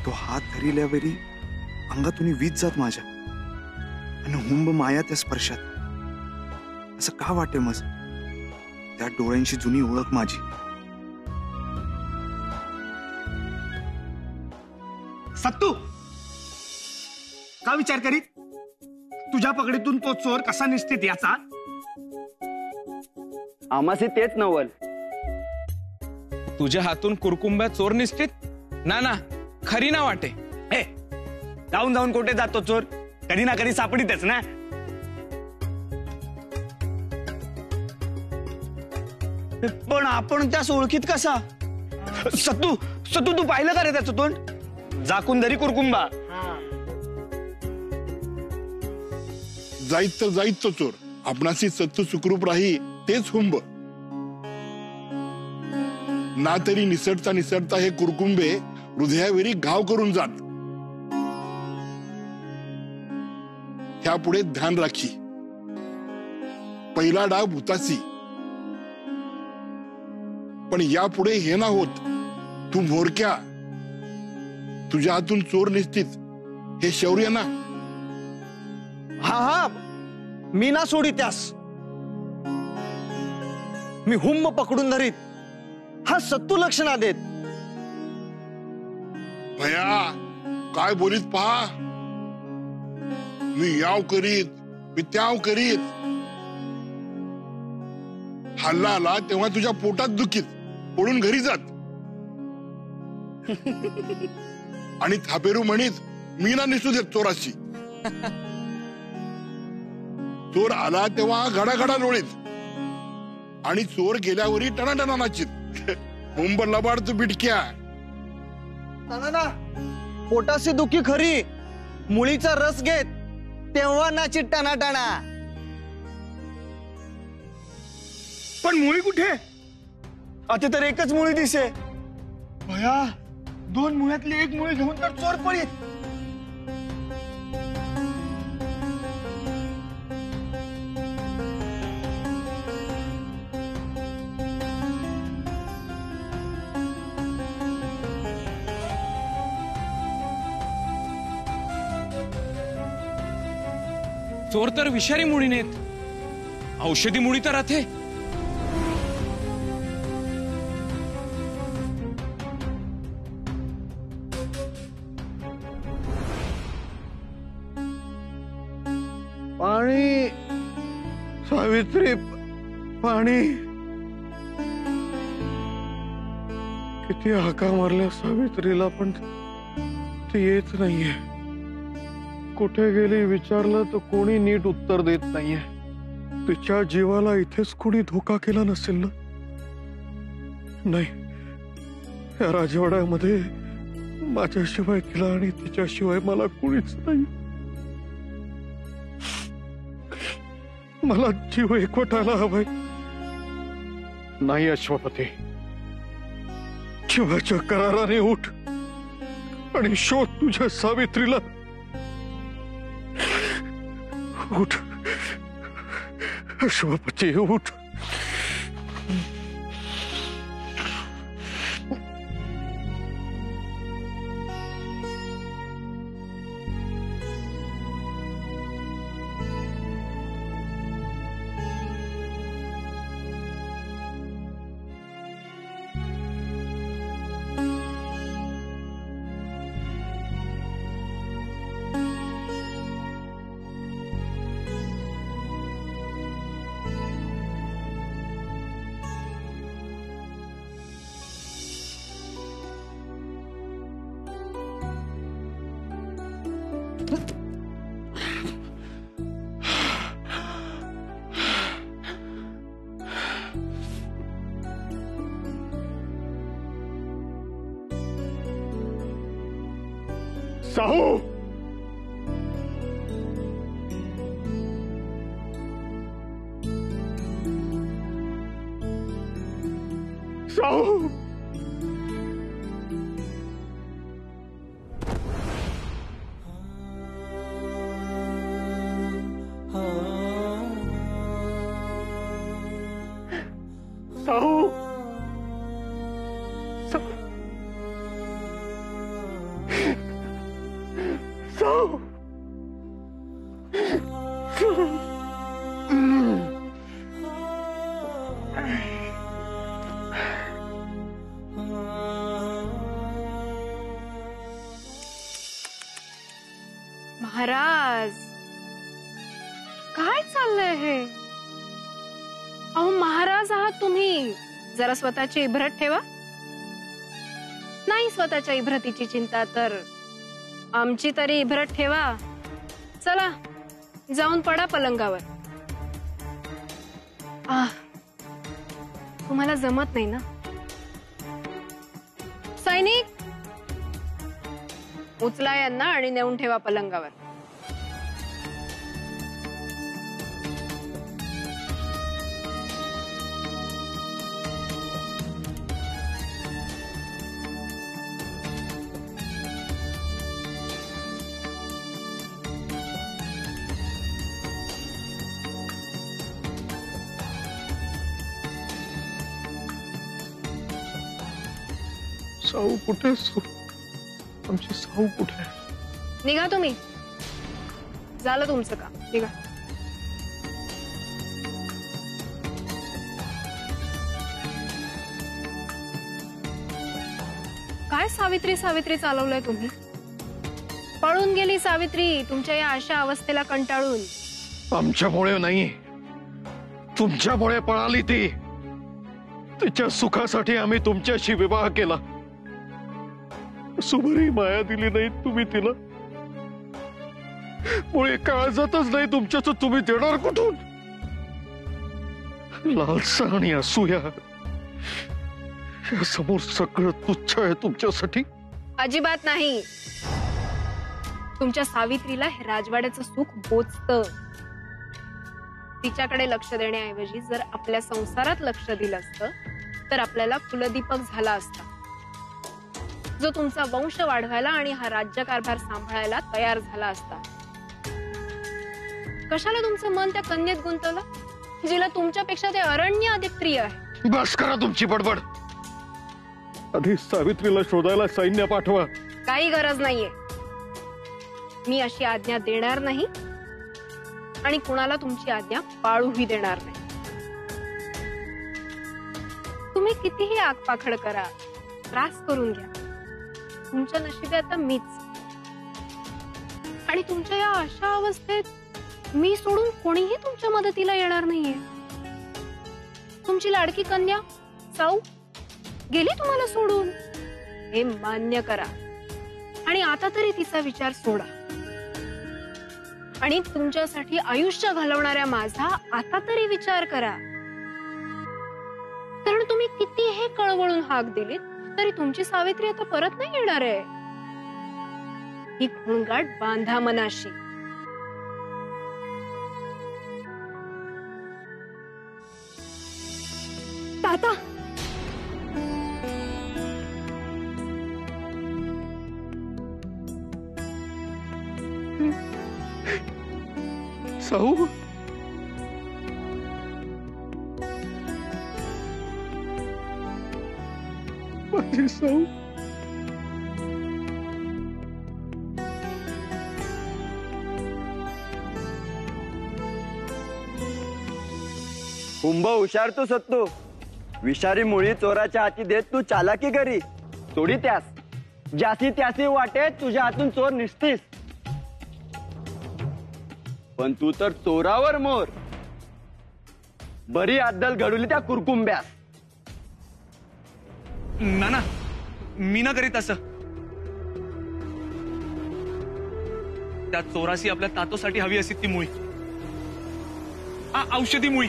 तो हात धरिल्यावेळी अंगातून वीज जात माझ्या आणि हुंब माया त्या स्पर्शात असं का वाटे मज त्या डोळ्यांची जुनी ओळख माझी. सत्तू का विचार करीत तुझ्या पकडीतून तो चोर कसा निश्चित याचा? आम्हासी तेच नवल. तुझ्या हातून कुरकुंब्या चोर निश्चित ना खरी ना वाटे. हे जाऊन जाऊन कुठे जातो चोर? कधी ना कधी सापडीतच ना. पण आपण त्यास ओळखीत कसा? सत्तू सत्तू तू पाहिलं का रे त्याचं तोंड? झाकून धरी कुरकुंबा. जाईत तर जाईत तो चोर. आपणाशी सत्तू सुखरूप राही तेच हुंब. ना तरी निसटता निसटता हे कुरकुंबे हृदयावेरी घाव करून जात. ह्यापुढे ध्यान राखी. पहिला डाव भूतासी, पण यापुढे हे ना होत. तू भोरक्या, तुझ्या हातून चोर निश्चित हे शौर्य ना. हा मी ना सोडी त्यास. मी हुंब पकडून धरीत. हा सत्तू लक्षणा देत. भया काय बोलीत पहा. मी याव करीत, मी त्याव करीत. हल्ला आला तेव्हा तुझ्या पोटात दुखीत पडून घरी जात. आणि थापेरू म्हणीत मी ना निसू देत चोराशी. चोर आला तेव्हा घडाघडा लोळीत आणि चोर गेल्यावरही टणाटणा नाचीत. हुंब लबाड तू बिटक्या. ना पोटाची दुखी खरी. मुळीचा रस घेत तेव्हा नाचीत टणाटणा. पण मुळी कुठे? आता तर एकच मुळी दिसे. भया दोन मुळ्यातली एक मुळी घेऊन तर चोर पळीत. चोर तर विषारी मुळी नेत. औषधी मुळी तर राहते. पाणी सावित्री, पाणी. किती हाका मारल्या सावित्रीला पण ती येत नाहीये. कुठे गेली विचारलं तर कोणी नीट उत्तर देत नाहीये. तिच्या जीवाला इथेच कोणी धोका केला नसेल ना? नाही, या राजवाड्यामध्ये माझ्याशिवाय तिला आणि तिच्याशिवाय मला कोणीच नाही. मला जीव एकवटायला हवाय. नाही अश्वपती, जीवाच्या कराराने उठ आणि शोध तुझ्या सावित्रीला. उठ अश्वपती, उठ. साहू, साहू. साहू, महाराज, काय चाललंय हे? अहो महाराज आहात तुम्ही, जरा स्वतःची इब्रत ठेवा. नाही स्वतःच्या इब्रतीची चिंता तर आमची तरी इब्रत ठेवा. चला जाऊन पडा पलंगावर. तुम्हाला जमत नाही ना? सैनिक, उचला यांना आणि नेऊन ठेवा पलंगावर. साऊ कुठे? आमची साऊ कुठे? निघा तुम्ही, झालं तुमचं काम, निघा. काय सावित्री सावित्री चालवलंय तुम्ही? पळून गेली सावित्री तुमच्या या अशा अवस्थेला कंटाळून. आमच्यामुळे नाही, तुमच्यामुळे पळाली ती. तिच्या सुखासाठी आम्ही तुमच्याशी विवाह केला. सुबरी माया दिली नाही तुम्ही तिला. मुळे काळजातच नाही तुमच्याच, तुम्ही देणार कुठून? लालसा आणि असूया या समोर सगळं तुच्छ आहे तुमच्यासाठी. अजिबात नाही. तुमच्या सावित्रीला हे राजवाड्याचं सुख बोचतं. तिच्याकडे लक्ष देण्याऐवजी जर आपल्या संसारात लक्ष दिलं असतं तर आपल्याला कुलदीपक झाला असता, जो तुमचा वंश वाढवायला आणि हा राज्यकारभार सांभाळायला तयार झाला असता. कशाला तुमचं मन त्या कन्येत गुंतवलं, जिला तुमच्यापेक्षा ते अरण्य अधिक प्रिय आहे? बस करा तुमची बडबड. आधी सावित्रीला शोधायला सैन्य पाठवा. काही गरज नाहीये. मी अशी आज्ञा देणार नाही आणि कुणाला तुमची आज्ञा पाळूही देणार नाही. तुम्ही कितीही आगपाखड करा, त्रास करून घ्या, तुमच्या नशिबी आता मीच. आणि तुमच्या या अशा अवस्थेत मी सोडून कोणीही तुमच्या मदतीला येणार नाहीये. तुमची लाडकी कन्या साऊ गेली तुम्हाला सोडून, हे मान्य करा. आणि आता तरी तिचा विचार सोडा आणि तुमच्यासाठी आयुष्य घालवणाऱ्या माझा आता तरी विचार करा. कारण तुम्ही किती हे कळवळून हाक दिलीत तरी तुमची सावित्री आता परत नाही येणार आहे. ही खूणगाठ बांधा मनाशी. ताता, साऊ, माझी साऊ. कुंभ हुशार तू सत्तू, विषारी मुळी चोराच्या हाती देत तू चालाकी करी. सोडी त्यास ज्यासी त्यासी वाटे तुझ्या हातून चोर निसतीस. पण तू तर चोरावर मोर. बरी अद्दल घडवली त्या कुरकुंब्यास. नाना, मी ना करीत असं. त्या चोरासी आपल्या तातोसाठी हवी असे ती मुळी, औषधी मुळी.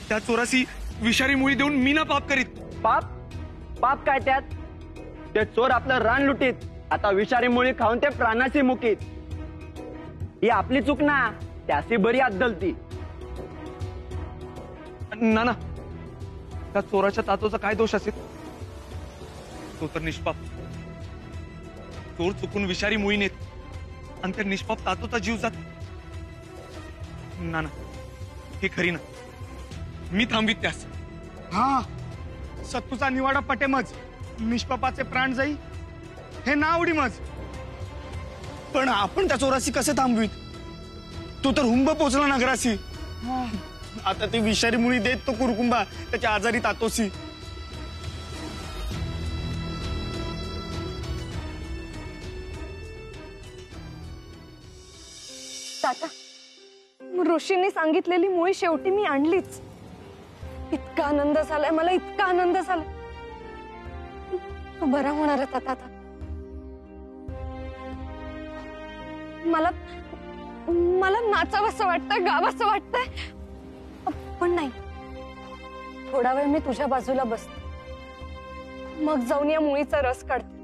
त्या चोरासी विषारी मुळी देऊन मी ना पाप करीत. पाप? पाप काय त्यात? ते चोर आपलं रान लुटीत, आता विषारी मुळी खाऊन ते प्राणाशी मुकीत. ही आपली चूक ना, त्याची बरी अद्दल ती. नाना, त्या चोराच्या तातोचा काय दोष असेल? तो तर निष्पाप. चोर चुकून विषारी मुळी नेत आणि त्या निष्पाप तातोचा जीव जात. नाना, हे खरी ना, मी थांबित त्यास. हा, सत्तूचा निवाडा पटेमच, निष्पापाचे प्राण जाई हे ना आवडी मज. पण आपण त्या चोराशी कसे थांबवीत? तो तर हुंब पोचला नगराशी. आता ती विषारी मुळी देत तो कुरकुंबा त्याच्या आजारी तातोसी. ताता, ऋषींनी सांगितलेली मुळी शेवटी मी आणलीच. इतका आनंद झालाय मला, इतका आनंद झालाय. तू बरा होणार आहे ताता. मला मला नाचावंसं वाटतंय, गावाचं वाटतंय, पण नाही. थोडा वेळ मी तुझ्या बाजूला बसते, मग जाऊन या मुळीचा रस काढते.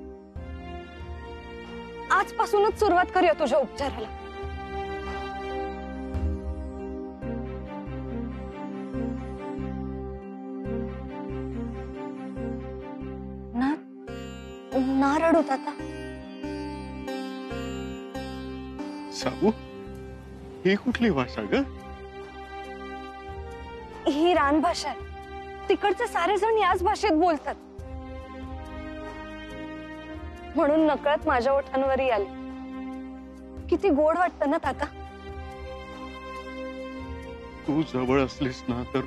आजपासूनच सुरुवात करूया तुझ्या उपचाराला. ना रडू ताता. साऊ, ही कुठली भाषा ग? ही रान भाषा आहे. तिकडचे सारे जण याच भाषेत बोलतात, म्हणून नकळत माझ्या ओठांवरही आले. किती गोड वाटतं ना ताता. तू जवळ असलीस ना तर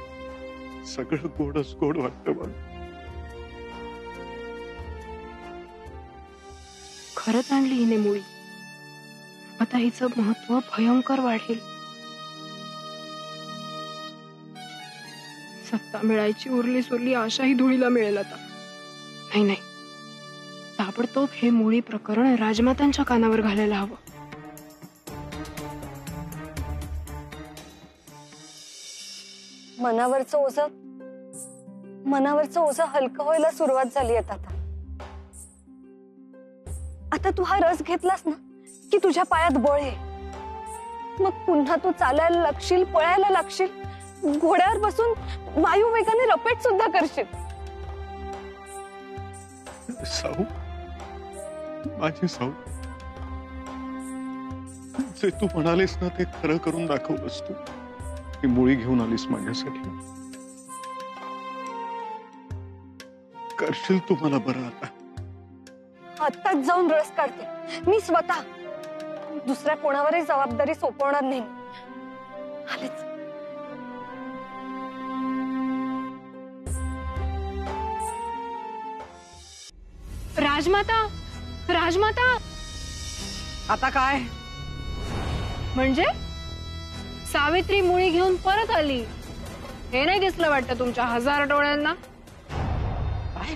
सगळं गोडच गोड वाटतं मला. खरंच आणली हिने मुळी. आता हिचं महत्व भयंकर वाढेल. सत्ता मिळायची उरली सुरली आशाही धुळीला मिळेल आता. नाही नाही, ताबडतोब हे मुळी प्रकरण राजमातांच्या कानावर घालायला हवं. मनावरचं ओझं हलकं व्हायला सुरुवात झाली आहे ताता. आता तू हा रस घेतलास ना की तुझ्या पायात बळ आहे. मग पुन्हा तू चालायला लागशील, पळायला लागशील, घोड्यावर बसून वायू वेगाने रपेट सुद्धा करशील. साऊ, माझी साऊ, जे तू म्हणालीस ना ते खरं करून दाखवलंस. तू ही मुळी घेऊन आलीस माझ्यासाठी. करशील तू मला बरं. आत्ताच जाऊन रस काढते मी स्वतः. दुसऱ्या कोणावरही जबाबदारी सोपवणार नाही. आलेच. राजमाता, राजमाता. आता काय म्हणजे सावित्री मुळी घेऊन परत आली. हे नाही दिसलं वाटतं तुमच्या 1000 डोळ्यांना? काय?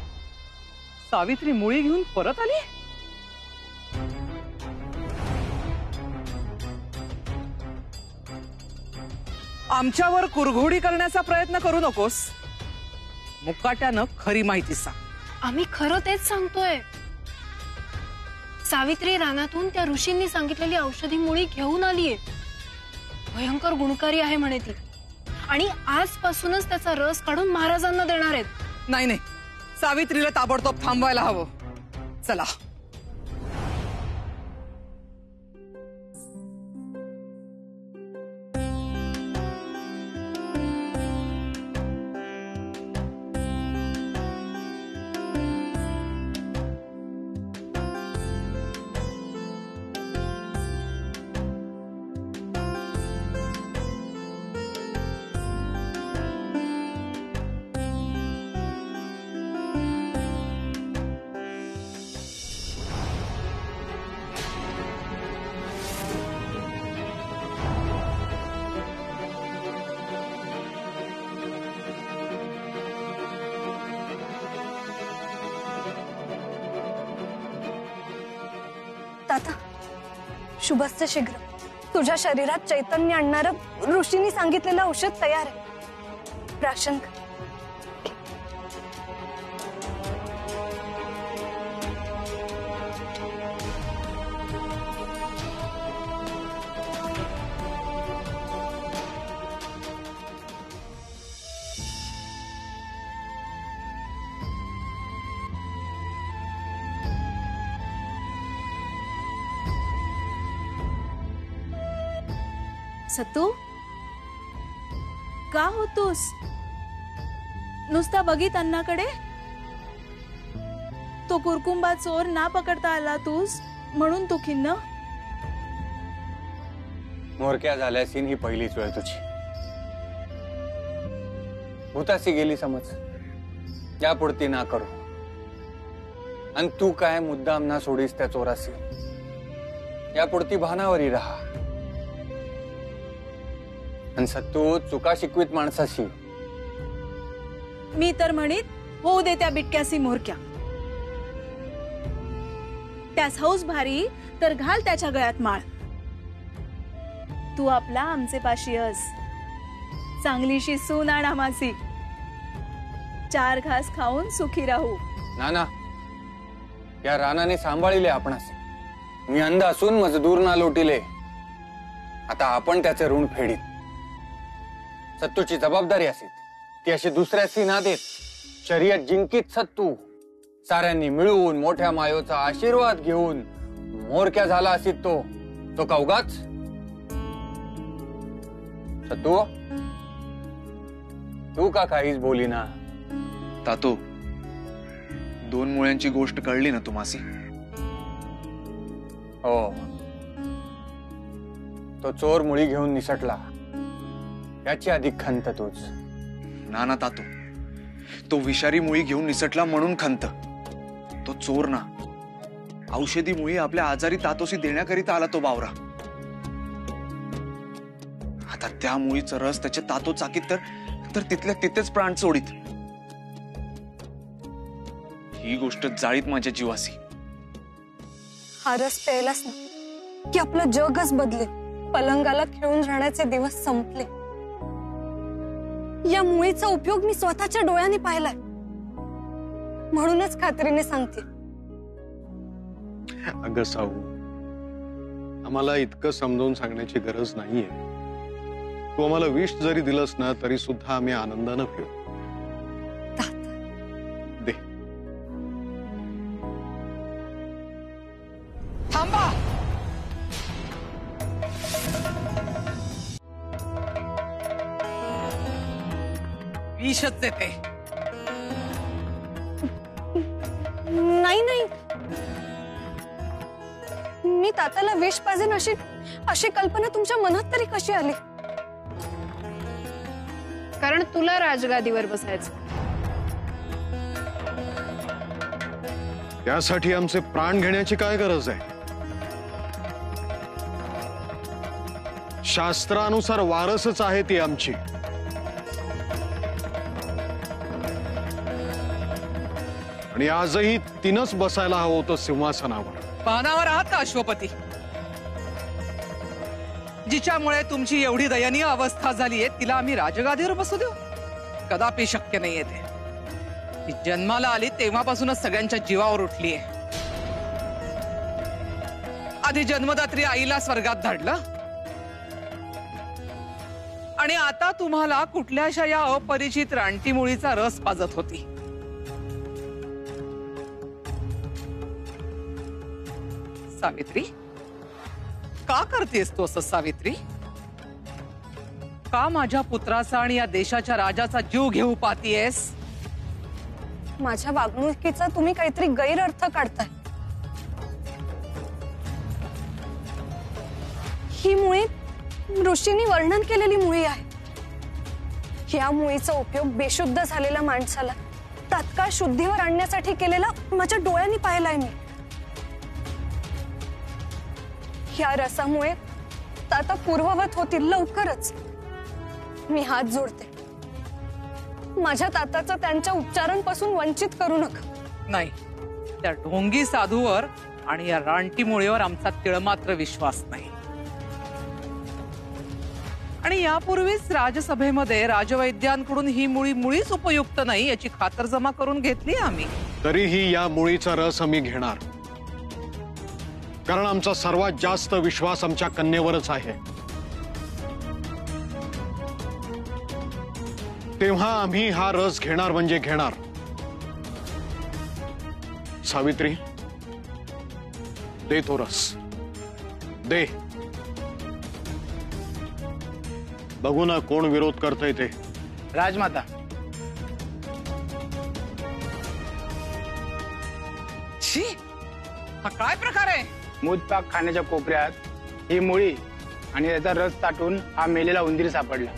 सावित्री मुळी घेऊन परत आली? आमच्यावर कुरघोडी करण्याचा प्रयत्न करू नकोस. मुकाट्यानं खरी माहिती सांग. आम्ही खरं तेच सांगतोय. सावित्री रानातून त्या ऋषींनी सांगितलेली औषधी मुळी घेऊन आलीये. भयंकर गुणकारी आहे म्हणे ती, आणि आजपासूनच त्याचा रस काढून महाराजांना देणार आहेत. नाही नाही, सावित्रीला ताबडतोब थांबवायला हवं. चला. ताता, शुभस्य शीघ्र. तुझ्या शरीरात चैतन्य आणणारं ऋषींनी सांगितलेलं औषध तयार आहे. प्राशन कर. सत्तू, का होतोस? नुसता बघित अन्नाकडे. तो कुरकुंबा चोर ना पकडता आला तूस म्हणून तू खिन्न. मोरक्या झाल्यासीन ही पहिलीच वेळ तुझी. भूतासी गेली समज. यापुढती ना करू. आणि तू काय मुद्दाम ना सोडीस त्या चोरासी. यापुढती भानावरी राहा. आणि सत्तू चुका शिकवीत माणसाशी. मी तर म्हणीत होऊ दे त्या बिटक्यासी मोरक्या. त्यास हौस भारी तर घाल त्याच्या गळ्यात माळ. तू आपला आमचे पाशी अस, चांगलीशी सून आण आमासी. 4 घास खाऊन सुखी राहू. नाना, या रानाने सांभाळिले आपणास. मी अंध असून मजदूर ना लोटिले. आता आपण त्याचे ऋण फेडीत. सत्तूची जबाबदारी असेल ती अशी दुसऱ्याशी ना देत शर्यत जिंकीत सत्तू साऱ्यांनी मिळून मोठ्या मायोचा आशीर्वाद घेऊन मोरक्या झाला असेल तो का उगाच? सत्तू, तू का काहीच बोली ना? तातो, 2 मुळ्यांची गोष्ट कळली ना तुम्हासी? हो, तो चोर मुळी घेऊन निसटला याची अधिक खंत तूच. ना तातो, तो विषारी मुळी घेऊन निसटला म्हणून खंत. तो चोर ना, औषधी मुळी आपल्या आजारी तातोसी देण्याकरिता आला तो बावरा. आता त्या मुळीचा रस त्याच्या तातो चाकीत तर तिथल्या तिथेच प्राण सोडीत. ही गोष्ट जाळीत माझ्या जीवासी. हा रस प्यायलास ना की आपलं जगच बदले. पलंगाला खेळून राहण्याचे दिवस संपले. या मुळीचा उपयोग मी स्वतःच्या डोळ्यांनी पाहिलाय, म्हणूनच खात्रीने सांगते. अगं साऊ, आम्हाला इतकं समजावून सांगण्याची गरज नाहीये. तू आम्हाला विष जरी दिलंस ना तरी सुद्धा आम्ही आनंदानं पिऊ. दे. थांबा. विषच देते. नाही नाही, मी तात्याला विष पाजेन अशी कल्पना तुमच्या मनात तरी कशी आली? कारण तुला राजगादीवर बसायचं. त्यासाठी आमचे प्राण घेण्याची काय गरज आहे? शास्त्रानुसार वारसच आहे ती आमची. आणि आजही तिनंच बसायला हवं होतं सिंहासनावर. पानावर आहात का अश्वपती? जिच्यामुळे तुमची एवढी दयनीय अवस्था झालीये तिला आम्ही राजगादीवर बसू देऊ? कदापि शक्य नाहीये ते. ती जन्माला आली तेव्हापासूनच सगळ्यांच्या जीवावर उठलीये. आधी जन्मदात्री आईला स्वर्गात धाडलं आणि आता तुम्हाला कुठल्याशा या अपरिचित रानटी मुळीचा रस पाजत होती. सावित्री, का करतेस तू असं? सावित्री, का माझ्या पुत्राचा आणि या देशाच्या राजाचा जीव घेऊ पाहतीयेस? माझ्या वागणुकीचा तुम्ही काहीतरी गैरअर्थ काढताय. ही मुळी ऋषींनी वर्णन केलेली मुळी आहे. या मुळीचा उपयोग बेशुद्ध झालेल्या माणसाला तात्काळ शुद्धीवर आणण्यासाठी केलेला माझ्या डोळ्यांनी पाहिलाय मी. या रसामुळे ताता पूर्ववत होतील लवकरच. मी हात जोडते, माझ्या ताताचं त्यांच्या उपचारांपासून वंचित करू नका. नाही, त्या ढोंगी साधूवर आणि या रानटी मुळीवर आमचा तिळमात्र विश्वास नाही. आणि यापूर्वीच राजसभेमध्ये राजवैद्यांकडून ही मुळी मुळीच उपयुक्त नाही याची खातरजमा करून घेतली आम्ही. तरीही या मुळीचा रस आम्ही घेणार, कारण आमचा सर्वात जास्त विश्वास आमच्या कन्येवरच आहे. तेव्हा आम्ही हा रस घेणार म्हणजे घेणार. सावित्री, दे तो रस, दे. बघू ना कोण विरोध करतंय ते. राजमाता, छी, हा काय प्रकार आहे? मूत पाक खाण्याच्या कोपऱ्यात ही मुळी आणि त्याचा रस ताटून हा मेलेला उंदीर सापडला.